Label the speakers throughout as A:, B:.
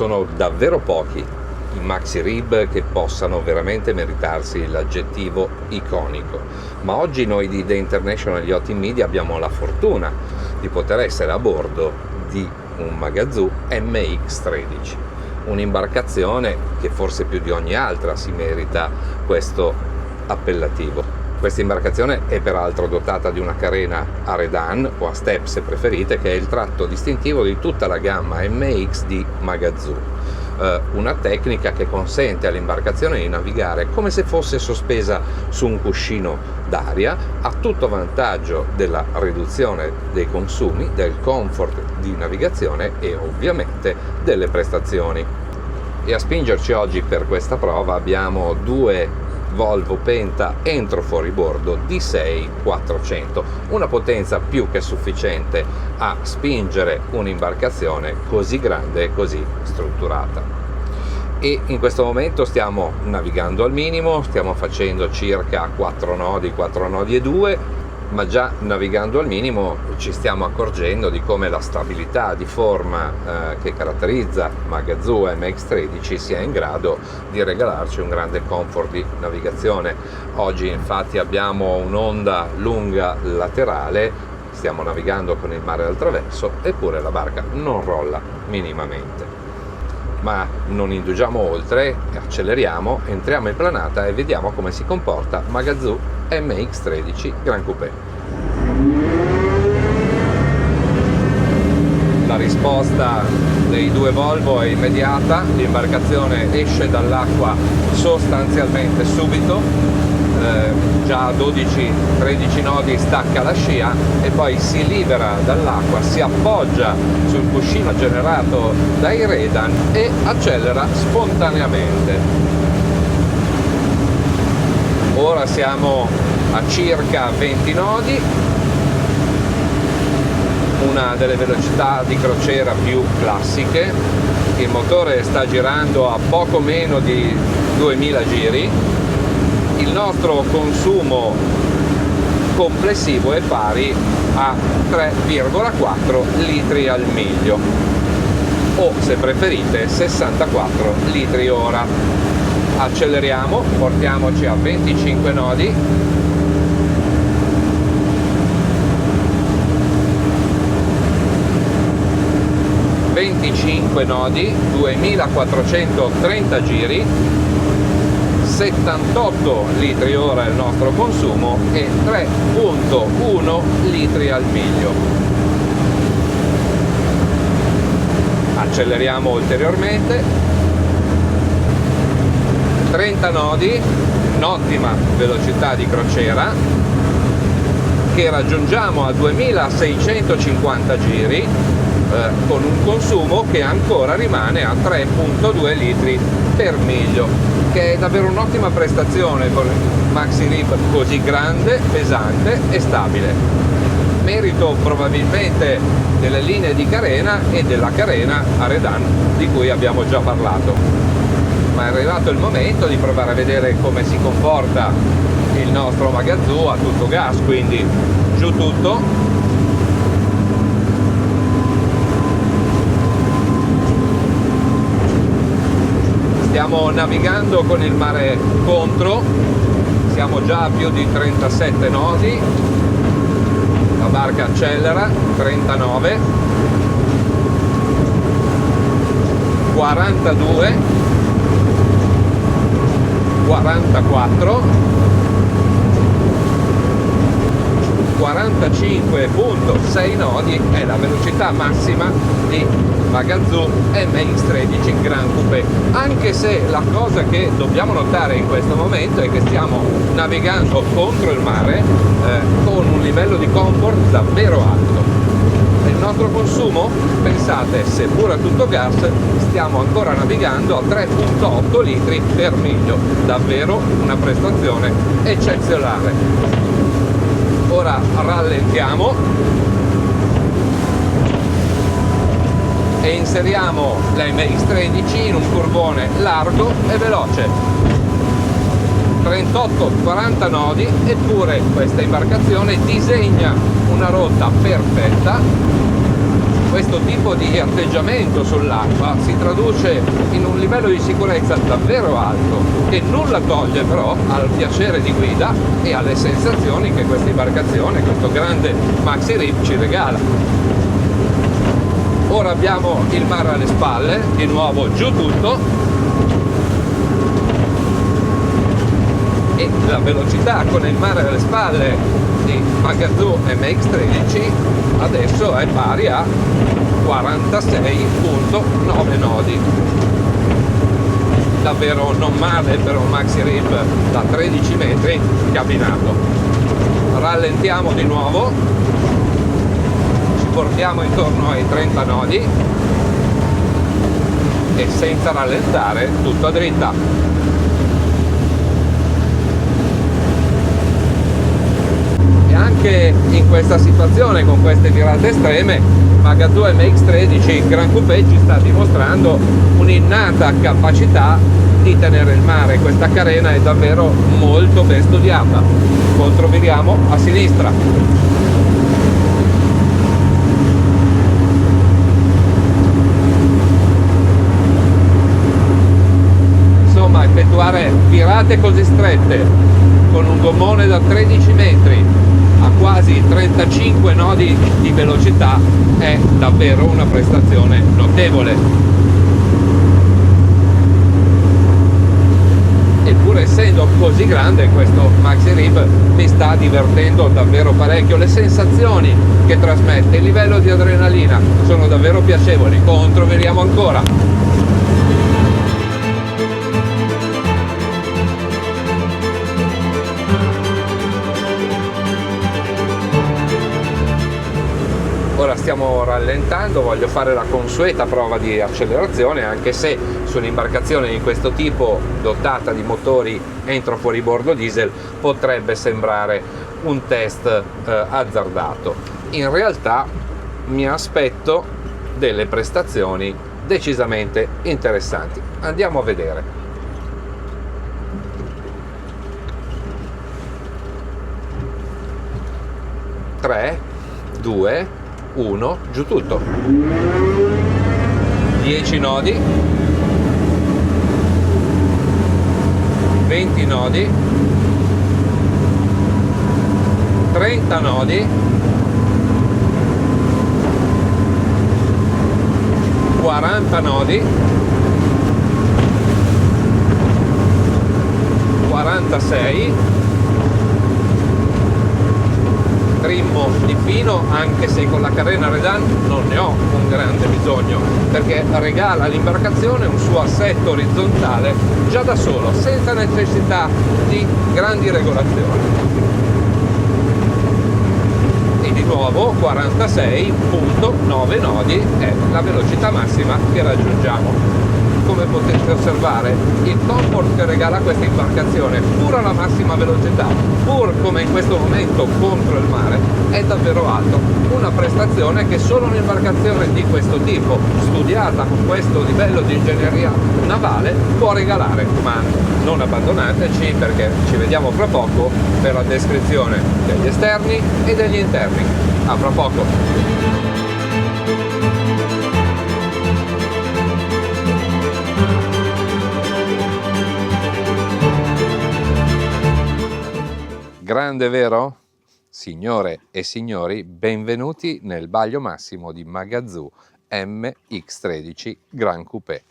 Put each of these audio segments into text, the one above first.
A: sono davvero pochi i maxi rib che possano veramente meritarsi l'aggettivo iconico, ma oggi noi di The International Yachting Media abbiamo la fortuna di poter essere a bordo di un Magazoo MX-13, un'imbarcazione che forse più di ogni altra si merita questo appellativo. Questa imbarcazione è peraltro dotata di una carena a redan o a step se preferite, che è il tratto distintivo di tutta la gamma MX di Magazoo. Una tecnica che consente all'imbarcazione di navigare come se fosse sospesa su un cuscino d'aria, a tutto vantaggio della riduzione dei consumi, del comfort di navigazione e ovviamente delle prestazioni. E a spingerci oggi per questa prova abbiamo due Volvo Penta entro fuoribordo D6-400, una potenza più che sufficiente a spingere un'imbarcazione così grande e così strutturata. E in questo momento stiamo navigando al minimo, stiamo facendo circa 4 nodi e 2, ma già navigando al minimo ci stiamo accorgendo di come la stabilità di forma che caratterizza Magazoo MX-13 sia in grado di regalarci un grande comfort di navigazione. Oggi infatti abbiamo un'onda lunga laterale, stiamo navigando con il mare al traverso, eppure la barca non rolla minimamente. Ma non indugiamo oltre, acceleriamo, entriamo in planata e vediamo come si comporta Magazoo MX-13 Gran Coupé. La risposta dei due Volvo è immediata, l'imbarcazione esce dall'acqua sostanzialmente subito, già a 12-13 nodi stacca la scia e poi si libera dall'acqua, si appoggia sul cuscino generato dai redan e accelera spontaneamente. Ora siamo a circa 20 nodi, una delle velocità di crociera più classiche, il motore sta girando a poco meno di 2000 giri, il nostro consumo complessivo è pari a 3,4 litri al miglio o, se preferite, 64 litri ora. Acceleriamo, portiamoci a 25 nodi, nodi, 2430 giri, 78 litri ora il nostro consumo e 3,1 litri al miglio. Acceleriamo ulteriormente, 30 nodi, un'ottima velocità di crociera che raggiungiamo a 2650 giri con un consumo che ancora rimane a 3,2 litri per miglio, che è davvero un'ottima prestazione con il maxi rib così grande, pesante e stabile. Merito probabilmente delle linee di carena e della carena a redan di cui abbiamo già parlato, ma è arrivato il momento di provare a vedere come si comporta il nostro Magazoo a tutto gas, quindi giù tutto. Stiamo navigando con il mare contro, siamo già a più di 37 nodi, la barca accelera, 39, 42, 44, 45,6 nodi è la velocità massima di Magazoo MX-13 Gran Coupé, anche se la cosa che dobbiamo notare in questo momento è che stiamo navigando contro il mare con un livello di comfort davvero alto. Il nostro consumo, pensate, seppur a tutto gas, stiamo ancora navigando a 3,8 litri per miglio, davvero una prestazione eccezionale. Ora rallentiamo e inseriamo la MX-13 in un curvone largo e veloce, 38-40 nodi, eppure questa imbarcazione disegna una rotta perfetta questo tipo di atteggiamento sull'acqua si traduce in un livello di sicurezza davvero alto, che nulla toglie però al piacere di guida e alle sensazioni che questa imbarcazione, questo grande Maxi Rib, ci regala. Ora abbiamo il mare alle spalle, di nuovo giù tutto, e la velocità con il mare alle spalle di Magazoo MX-13 adesso è pari a 46.9 nodi. Davvero non male per un Maxi Rib da 13 metri cabinato. Rallentiamo di nuovo, ci portiamo intorno ai 30 nodi e senza rallentare tutto a dritta. Anche in questa situazione, con queste virate estreme, Magazoo MX-13 Gran Coupé ci sta dimostrando un'innata capacità di tenere il mare. Questa carena è davvero molto ben studiata. Controviriamo a sinistra. Insomma, effettuare virate così strette con un gommone da 13 metri a quasi 35 nodi di velocità è davvero una prestazione notevole. Eppure, essendo così grande, questo Maxi Rib mi sta divertendo davvero parecchio. Le sensazioni che trasmette, il livello di adrenalina sono davvero piacevoli. Controviriamo ancora. Ora stiamo rallentando, voglio fare la consueta prova di accelerazione, anche se su un'imbarcazione di questo tipo dotata di motori entro fuoribordo diesel potrebbe sembrare un test azzardato. In realtà mi aspetto delle prestazioni decisamente interessanti. Andiamo a vedere. 3, 2, 1, giù tutto. 10 nodi, 20 nodi, 30 nodi, 40 nodi, 46, trimmo di fino, anche se con la carena Redan non ne ho un grande bisogno, perché regala all'imbarcazione un suo assetto orizzontale già da solo, senza necessità di grandi regolazioni. E di nuovo 46.9 nodi è la velocità massima che raggiungiamo. Come potete osservare, il comfort che regala questa imbarcazione, pur alla massima velocità, pur come in questo momento contro il mare, è davvero alto. Una prestazione che solo un'imbarcazione di questo tipo, studiata con questo livello di ingegneria navale, può regalare. Ma non abbandonateci, perché ci vediamo fra poco per la descrizione degli esterni e degli interni. A fra poco! Grande, vero? Signore e signori, benvenuti nel Baglio Massimo di Magazoo MX-13 Gran Coupé.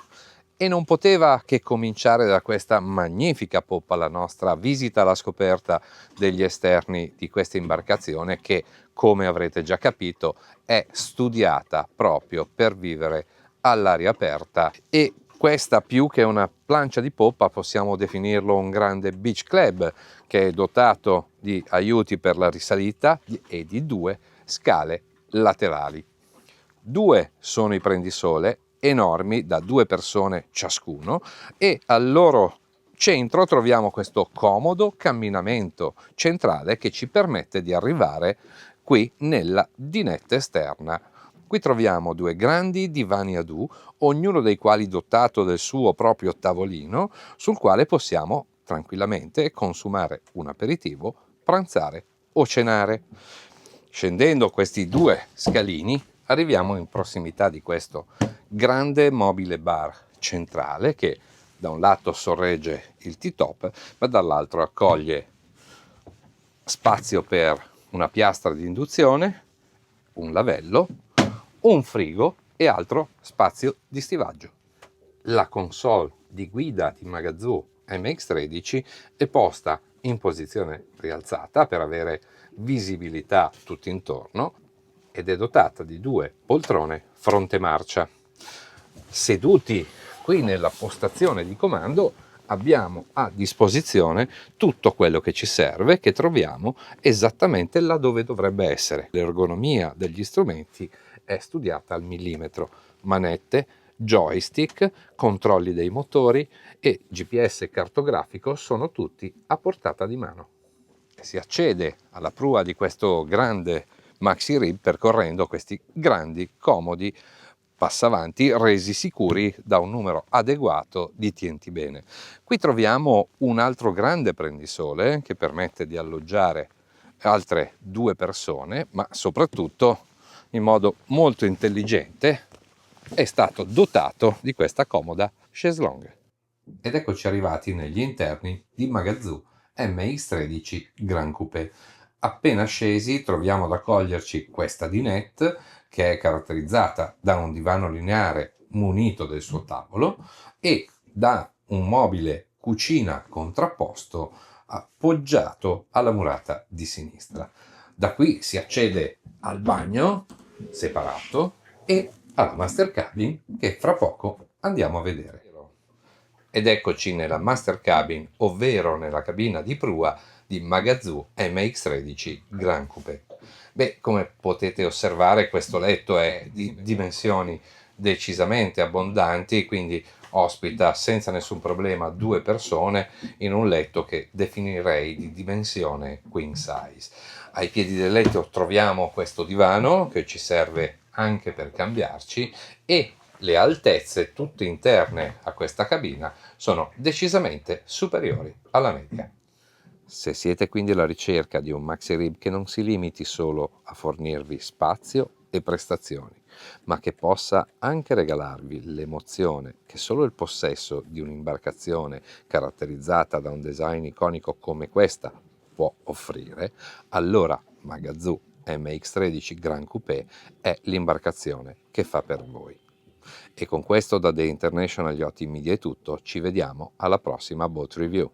A: E non poteva che cominciare da questa magnifica poppa la nostra visita alla scoperta degli esterni di questa imbarcazione che, come avrete già capito, è studiata proprio per vivere all'aria aperta, e questa, più che una plancia di poppa, possiamo definirlo un grande beach club che è dotato di aiuti per la risalita e di 2 scale laterali. 2 sono i prendisole enormi da 2 persone ciascuno, e al loro centro troviamo questo comodo camminamento centrale che ci permette di arrivare qui nella dinetta esterna. Qui troviamo 2 grandi divani a due, ognuno dei quali dotato del suo proprio tavolino, sul quale possiamo tranquillamente consumare un aperitivo, pranzare o cenare. Scendendo questi 2 scalini arriviamo in prossimità di questo grande mobile bar centrale che da un lato sorregge il T-top, ma dall'altro accoglie spazio per una piastra di induzione, un lavello, un frigo e altro spazio di stivaggio. La console di guida di Magazoo MX-13 è posta in posizione rialzata per avere visibilità tutto intorno ed è dotata di 2 poltrone fronte marcia. Seduti qui nella postazione di comando abbiamo a disposizione tutto quello che ci serve, che troviamo esattamente là dove dovrebbe essere. L'ergonomia degli strumenti è studiata al millimetro. Manette, joystick, controlli dei motori e GPS cartografico sono tutti a portata di mano. Si accede alla prua di questo grande maxi rib percorrendo questi grandi, comodi passavanti resi sicuri da un numero adeguato di tienti bene. Qui troviamo un altro grande prendisole che permette di alloggiare altre 2 persone, ma soprattutto in modo molto intelligente è stato dotato di questa comoda chaise longue. Ed eccoci arrivati negli interni di Magazoo MX-13 Gran Coupé. Appena scesi troviamo ad accoglierci questa dinette che è caratterizzata da un divano lineare munito del suo tavolo e da un mobile cucina contrapposto appoggiato alla murata di sinistra. Da qui si accede al bagno separato e alla master cabin che fra poco andiamo a vedere. Ed eccoci nella master cabin, ovvero nella cabina di prua di Magazoo MX-13 Gran Coupé. Come potete osservare, questo letto è di dimensioni decisamente abbondanti, quindi ospita senza nessun problema 2 persone in un letto che definirei di dimensione queen size. Ai piedi del letto troviamo questo divano che ci serve anche per cambiarci e le altezze tutte interne a questa cabina sono decisamente superiori alla media. Se siete quindi alla ricerca di un maxi rib che non si limiti solo a fornirvi spazio e prestazioni, ma che possa anche regalarvi l'emozione che solo il possesso di un'imbarcazione caratterizzata da un design iconico come questa può offrire, allora Magazoo MX-13 Gran Coupé è l'imbarcazione che fa per voi. E con questo da The International Yachting Media è tutto, ci vediamo alla prossima Boat Review.